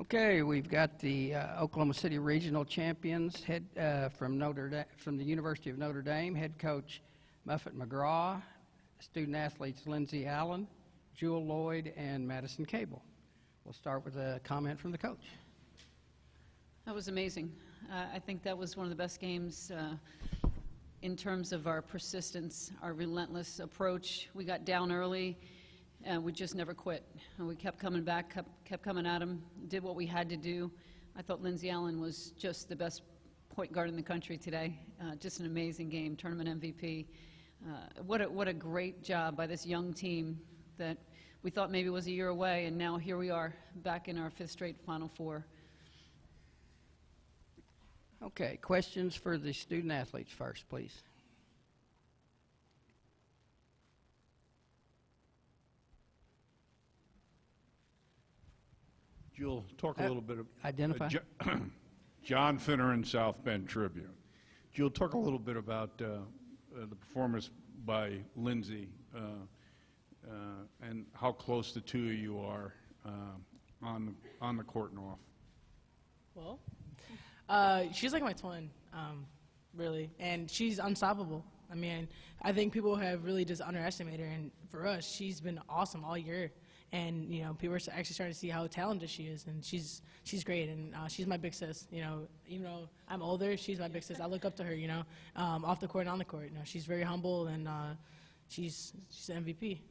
Okay, we've got the Oklahoma City Regional Champions from the University of Notre Dame, head coach Muffet McGraw, student athletes Lindsay Allen, Jewel Lloyd, and Madison Cable. We'll start with a comment from the coach. That was amazing. I think that was one of the best games in terms of our persistence, our relentless approach. We got down early, and we just never quit. And we kept coming back, kept coming at them, did what we had to do. I thought Lindsay Allen was just the best point guard in the country today. Just an amazing game, tournament MVP. What a great job by this young team that we thought maybe was a year away, and now here we are back in our 5th straight Final Four. Okay, questions for the student athletes first, please. Jewel, talk a little bit of identify. John Finneran, South Bend Tribune. Jewel, talk a little bit about the performance by Lindsay and how close the two of you are on the court and off. Well, she's like my twin, really, and she's unstoppable. I mean, I think people have really just underestimated her, and for us, she's been awesome all year. And you know, people are actually starting to see how talented she is, and she's great, and she's my big sis. You know, even though I'm older, she's my big sis. I look up to her. You know, off the court and on the court. You know, she's very humble, and she's an MVP.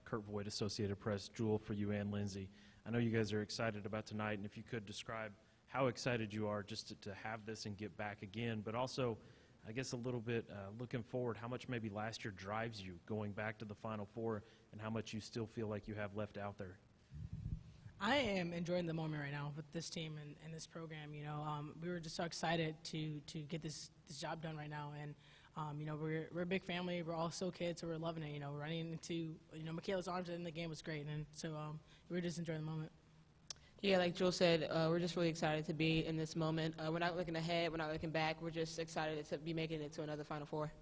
Kurt Voigt, Associated Press. Jewel, for you and Lindsay. I know you guys are excited about tonight, and if you could describe how excited you are just to have this and get back again, but also, I guess a little bit looking forward, how much maybe last year drives you going back to the Final Four, and how much you still feel like you have left out there. I am enjoying the moment right now with this team and this program. You know, we were just so excited to get this job done right now, and you know, we're a big family. We're all still kids, so we're loving it. You know, running into Michaela's arms in the game was great, and so we're just enjoying the moment. Yeah, like Jewel said, we're just really excited to be in this moment. We're not looking ahead, we're not looking back. We're just excited to be making it to another Final Four.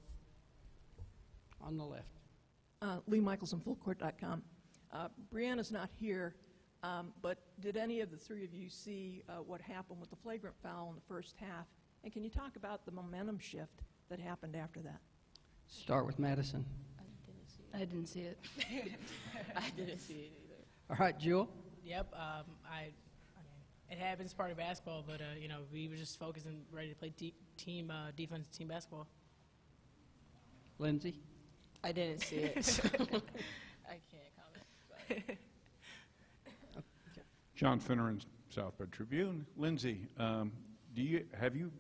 On the left. Lee Michelson, FullCourt.com. Brianna's not here, but did any of the three of you see what happened with the flagrant foul in the first half? And can you talk about the momentum shift that happened after that? Start with Madison. I didn't see it. I didn't see it either. All right, Jewel. Yep, I mean, it happens part of basketball, but you know, we were just focused and ready to play team defense, team basketball. Lindsay. I didn't see it, so I can't comment. John Finneran, South Bend Tribune. Lindsay, have you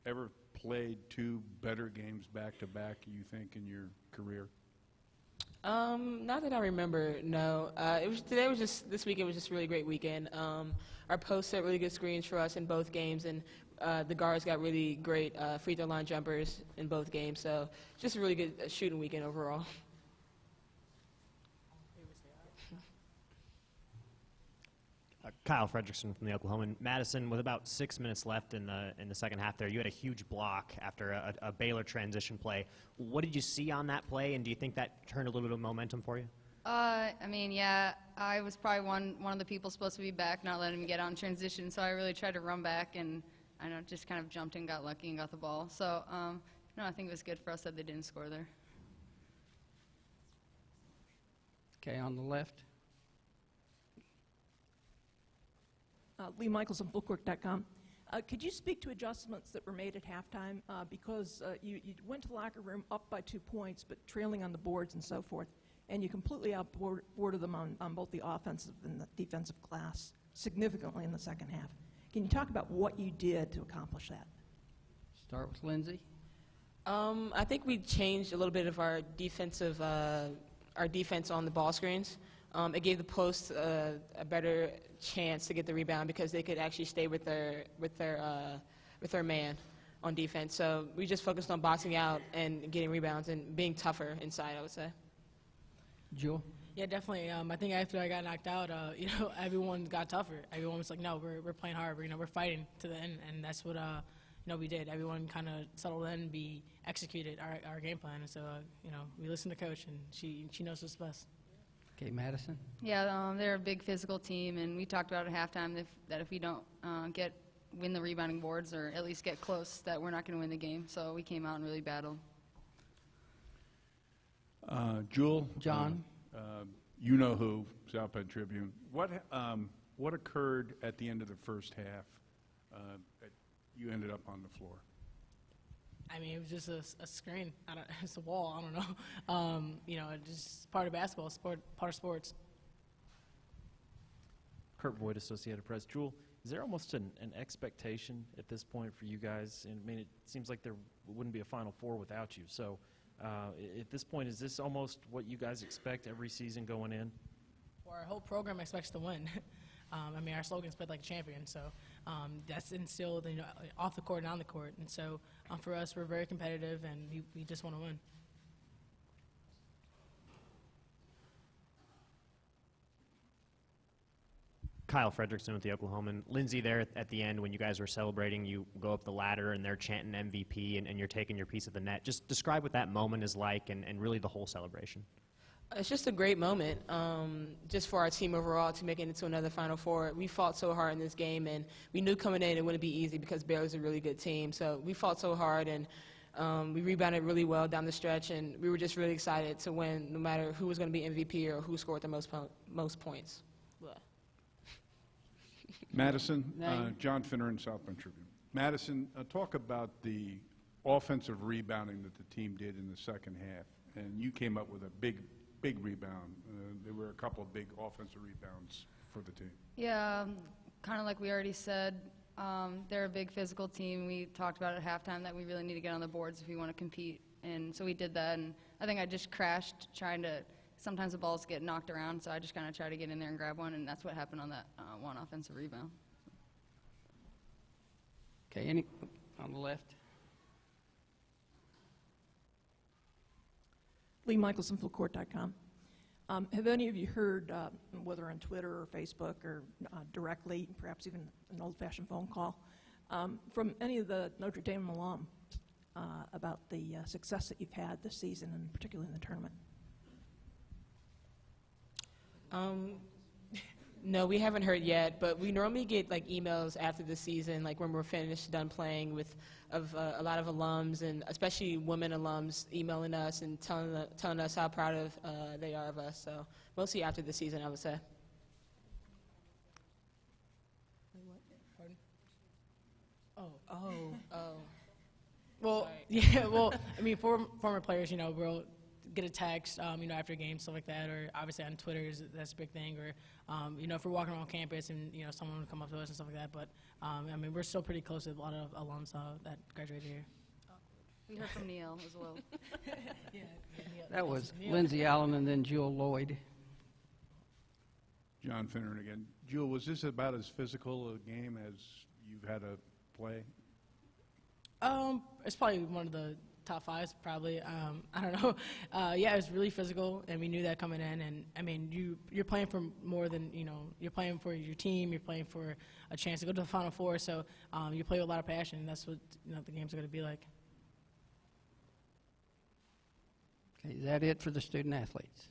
ever played two better games back to back, you think, in your career? Not that I remember, no. This weekend was just a really great weekend. Our posts set really good screens for us in both games, and the guards got really great free throw line jumpers in both games. So just a really good shooting weekend overall. Kyle Fredrickson from the Oklahoman. Madison, with about 6 minutes left in the second half there, you had a huge block after a Baylor transition play. What did you see on that play, and do you think that turned a little bit of momentum for you? I mean, yeah, I was probably one of the people supposed to be back, not letting me get out in transition, so I really tried to run back, and I know just kind of jumped and got lucky and got the ball. So, no, I think it was good for us that they didn't score there. Okay, on the left. Lee Michelson, FullCourt.com. Could you speak to adjustments that were made at halftime? Because you went to the locker room up by 2 points, but trailing on the boards and so forth, and you completely outboarded them on both the offensive and the defensive glass significantly in the second half. Can you talk about what you did to accomplish that? Start with Lindsay. I think we changed a little bit of our defense on the ball screens. It gave the post a better chance to get the rebound because they could actually stay with their man on defense. So we just focused on boxing out and getting rebounds and being tougher inside, I would say. Jewel. Yeah, definitely. I think after I got knocked out, you know, everyone got tougher. Everyone was like, "No, we're playing hard. We're fighting to the end," and that's what we did. Everyone kind of settled in, we executed our game plan, and so we listened to Coach, and she knows what's best. Okay, Madison. Yeah, they're a big physical team, and we talked about at halftime that if we don't win the rebounding boards or at least get close, that we're not going to win the game. So we came out and really battled. Jewel. John. You know who, South Bend Tribune. What occurred at the end of the first half that you ended up on the floor? I mean, it was just a screen. It's a wall. I don't know. It's just part of basketball, part of sports. Kurt Voigt, Associated Press. Jewel, is there almost an expectation at this point for you guys? And I mean, it seems like there wouldn't be a Final Four without you. So at this point, is this almost what you guys expect every season going in? Well, our whole program expects to win. I mean, our slogan's "Play like a champion," so that's instilled off the court and on the court. And so for us, we're very competitive, and we just want to win. Kyle Fredrickson with the Oklahoman. Lindsay, there at the end when you guys were celebrating, you go up the ladder and they're chanting MVP and you're taking your piece of the net. Just describe what that moment is like and really the whole celebration. It's just a great moment, just for our team overall to make it into another Final Four. We fought so hard in this game, and we knew coming in it wouldn't be easy because Baylor's a really good team. So we fought so hard, and we rebounded really well down the stretch, and we were just really excited to win no matter who was going to be MVP or who scored the most points. Madison, Name. John Finneran, South Bend Tribune. Madison, talk about the offensive rebounding that the team did in the second half, and you came up with a big rebound. There were a couple of big offensive rebounds for the team. Yeah, kind of like we already said, they're a big physical team. We talked about at halftime that we really need to get on the boards if we want to compete, and so we did that. And I think I just crashed trying to. Sometimes the balls get knocked around, so I just kind of try to get in there and grab one, and that's what happened on that one offensive rebound. Okay, on the left? Lee Michelson, fullcourt.com. Have any of you heard, whether on Twitter or Facebook or directly, perhaps even an old-fashioned phone call, from any of the Notre Dame alums about the success that you've had this season, and particularly in the tournament? No, we haven't heard yet, but we normally get emails after the season, like when we're done playing, of a lot of alums, and especially women alums emailing us and telling us how proud they are of us. So mostly after the season, I would say. Oh. Well, Sorry. yeah. Well, I mean, former players, we'll get a text, after games, stuff like that, or obviously on Twitter, that's a big thing, or, if we're walking around campus and, someone would come up to us and stuff like that, but, I mean, we're still pretty close with a lot of alums that graduated here. We heard from Neil as well. That was Lindsay Allen and then Jewel Lloyd. John Finneran again. Jewel, was this about as physical a game as you've had to play? It's probably one of the top fives, probably. I don't know. Yeah, it was really physical, and we knew that coming in. And I mean, you're playing for more than you're playing for your team. You're playing for a chance to go to the Final Four. So you play with a lot of passion. And that's what the games are going to be like. Okay, is that it for the student athletes?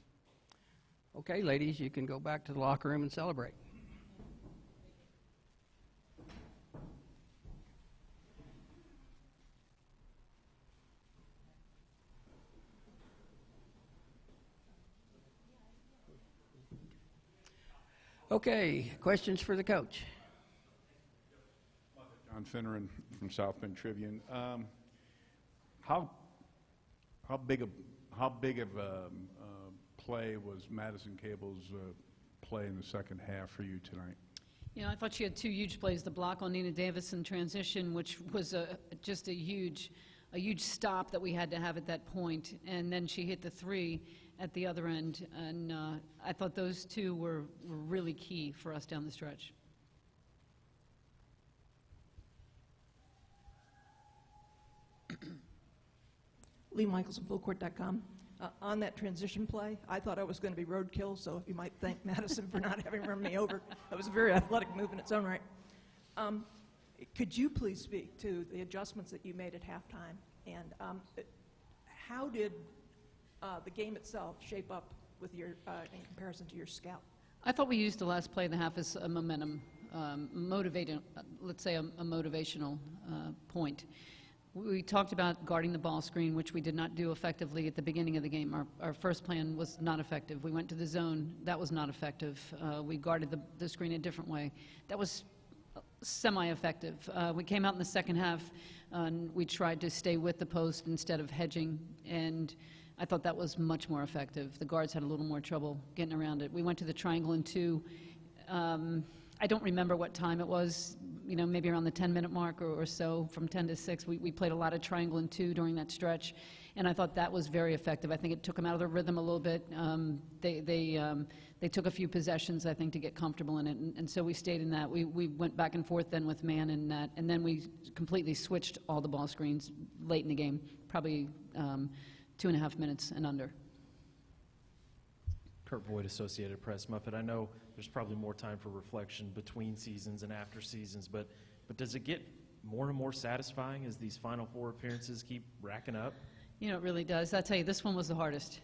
Okay, ladies, you can go back to the locker room and celebrate. Okay, questions for the coach? John Finneran from South Bend Tribune. How big of a play was Madison Cable's play in the second half for you tonight? I thought she had two huge plays, the block on Nina Davis in transition, which was just a huge stop that we had to have at that point, and then she hit the three at the other end, and I thought those two were really key for us down the stretch. Lee Michelson, fullcourt.com. On that transition play, I thought I was going to be roadkill, so if you might thank Madison for not having run me over. That was a very athletic move in its own right. Could you please speak to the adjustments that you made at halftime, and how did the game itself shape up with your in comparison to your scout? I thought we used the last play of the half as a momentum, motivating, let's say a motivational point. We talked about guarding the ball screen, which we did not do effectively at the beginning of the game. Our first plan was not effective. We went to the zone. That was not effective. We guarded the screen a different way. That was semi-effective. We came out in the second half, and we tried to stay with the post instead of hedging, and I thought that was much more effective. The guards had a little more trouble getting around it. We went to the triangle in 2. I don't remember what time it was, maybe around the 10-minute mark or so, from 10 to 6. We played a lot of triangle in 2 during that stretch, and I thought that was very effective. I think it took them out of their rhythm a little bit. They took a few possessions, I think, to get comfortable in it, and so we stayed in that. We went back and forth then with man in that, and then we completely switched all the ball screens late in the game, probably 2.5 minutes and under. Kurt Voigt, Associated Press. Muffet, I know there's probably more time for reflection between seasons and after seasons, but does it get more and more satisfying as these Final Four appearances keep racking up? It really does. I'll tell you, this one was the hardest.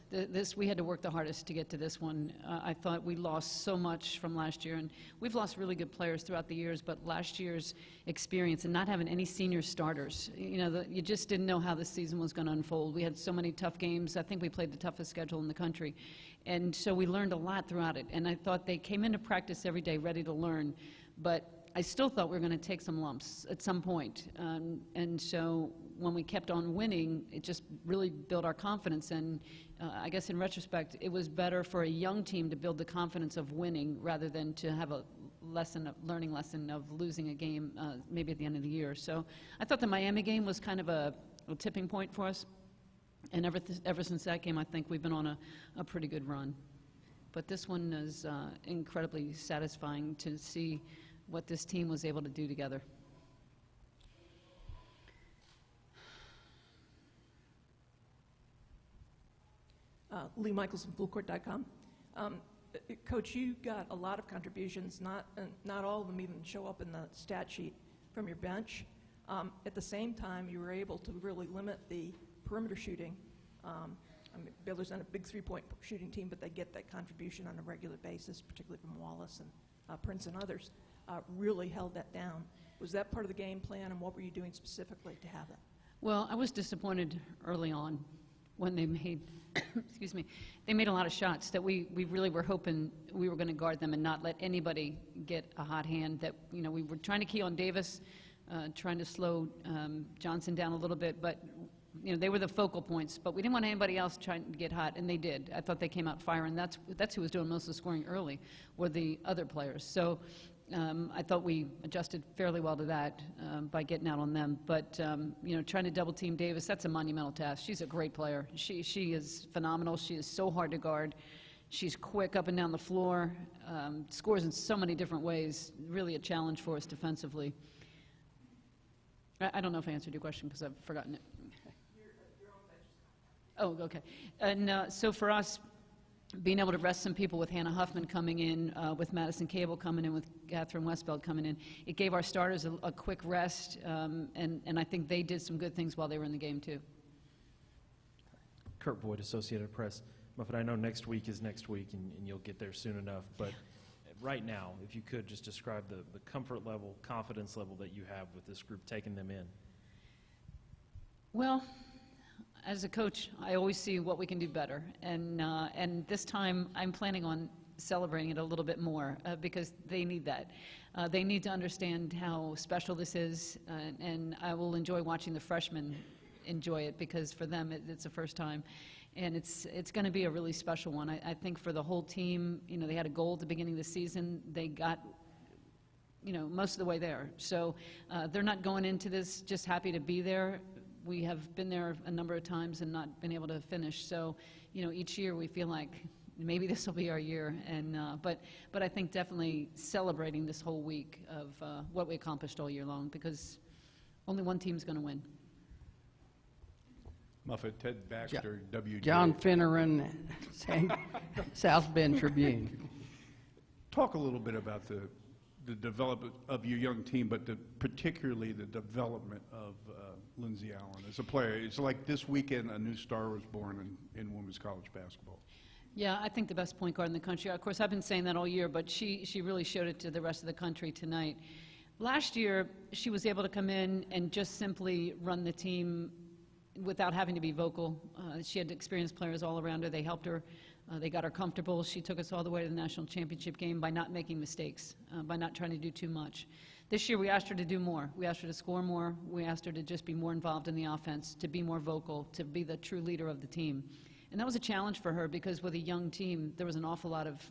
We had to work the hardest to get to this one. I thought we lost so much from last year, and we've lost really good players throughout the years, but last year's experience and not having any senior starters, you just didn't know how this season was going to unfold. We had so many tough games. I think we played the toughest schedule in the country, and so we learned a lot throughout it, and I thought they came into practice every day ready to learn, but I still thought we were going to take some lumps at some point, and so when we kept on winning, it just really built our confidence, and I guess in retrospect, it was better for a young team to build the confidence of winning rather than to have a learning lesson of losing a game maybe at the end of the year. So I thought the Miami game was kind of a tipping point for us, and ever since that game, I think we've been on a pretty good run. But this one is incredibly satisfying to see what this team was able to do together. Lee Michelson, FullCourt.com. Coach, you got a lot of contributions, not all of them even show up in the stat sheet from your bench. At the same time, you were able to really limit the perimeter shooting. Baylor's not a big three-point shooting team, but they get that contribution on a regular basis, particularly from Wallace and Prince and others. Really held that down. Was that part of the game plan, and what were you doing specifically to have that? Well, I was disappointed early on when they made, excuse me, they made a lot of shots that we really were hoping we were going to guard them and not let anybody get a hot hand. That we were trying to key on Davis, trying to slow Johnson down a little bit, but they were the focal points. But we didn't want anybody else trying to get hot, and they did. I thought they came out firing. That's who was doing most of the scoring early, were the other players. So I thought we adjusted fairly well to that by getting out on them. But, trying to double team Davis, that's a monumental task. She's a great player. She is phenomenal. She is so hard to guard. She's quick up and down the floor, scores in so many different ways. Really a challenge for us defensively. I don't know if I answered your question because I've forgotten it. Oh, okay. And so for us, being able to rest some people with Hannah Huffman coming in, with Madison Cable coming in, with Catherine Westbeld coming in, it gave our starters a quick rest, and I think they did some good things while they were in the game, too. Kurt Voigt, Associated Press. Muffet, I know next week is next week, and you'll get there soon enough, but right now, if you could just describe the comfort level, confidence level that you have with this group taking them in. Well, as a coach, I always see what we can do better, and this time I'm planning on celebrating it a little bit more because they need that. They need to understand how special this is, and I will enjoy watching the freshmen enjoy it because for them it's the first time, and it's going to be a really special one. I think for the whole team, they had a goal at the beginning of the season. They got most of the way there, so they're not going into this just happy to be there. We have been there a number of times and not been able to finish. So, each year we feel like maybe this will be our year. And but I think definitely celebrating this whole week of what we accomplished all year long, because only one team's going to win. Muffet, Ted Baxter, WJ. John Finneran, South Bend Tribune. Talk a little bit about the the development of your young team, but particularly the development of Lindsay Allen as a player. It's like this weekend a new star was born in women's college basketball. Yeah, I think the best point guard in the country. Of course, I've been saying that all year, but she really showed it to the rest of the country tonight. Last year, she was able to come in and just simply run the team without having to be vocal. She had experienced players all around her. They helped her. They got her comfortable. She took us all the way to the national championship game by not making mistakes, by not trying to do too much. This year, we asked her to do more. We asked her to score more. We asked her to just be more involved in the offense, to be more vocal, to be the true leader of the team. And that was a challenge for her because with a young team, there was an awful lot of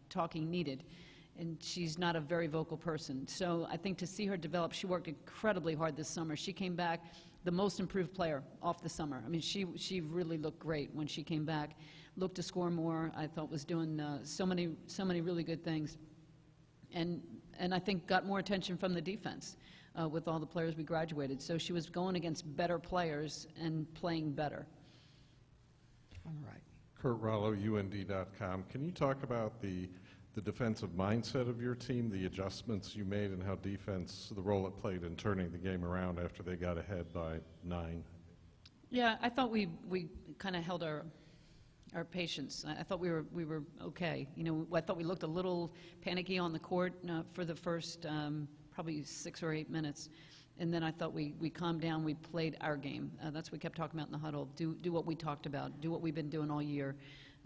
talking needed. And she's not a very vocal person. So I think to see her develop, she worked incredibly hard this summer. She came back the most improved player off the summer. I mean, she really looked great when she came back. Looked to score more. I thought was doing so many really good things. And I think got more attention from the defense with all the players we graduated. So she was going against better players and playing better. All right. Kurt Rollo, UND.com. Can you talk about the defensive mindset of your team, the adjustments you made, and how defense, the role it played in turning the game around after they got ahead by 9? Yeah, I thought we kind of held our patience. I thought we were okay. You know, I thought we looked a little panicky on the court for the first probably 6 or 8 minutes. And then I thought we calmed down, we played our game. That's what we kept talking about in the huddle. Do what we talked about, do what we've been doing all year.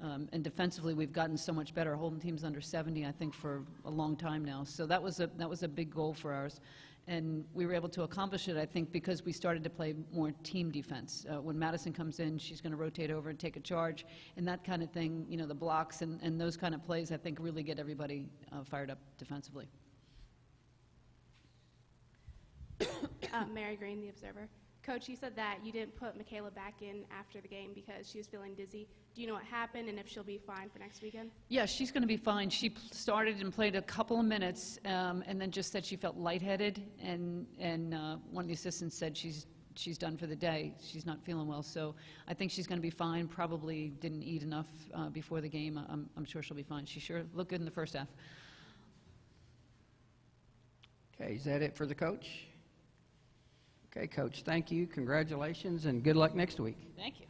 And defensively, we've gotten so much better, holding teams under 70, I think, for a long time now. So that was a big goal for ours. And we were able to accomplish it, I think, because we started to play more team defense. When Madison comes in, she's going to rotate over and take a charge. And that kind of thing, you know, the blocks and those kind of plays, I think, really get everybody fired up defensively. Mary Green, The Observer. Coach, you said that you didn't put Michaela back in after the game because she was feeling dizzy. Do you know what happened and if she'll be fine for next weekend? Yeah, she's going to be fine. She started and played a couple of minutes and then just said she felt lightheaded. And one of the assistants said she's done for the day. She's not feeling well. So I think she's going to be fine. Probably didn't eat enough before the game. I'm sure she'll be fine. She sure looked good in the first half. Okay, is that it for the coach? Okay, Coach, thank you. Congratulations, and good luck next week. Thank you.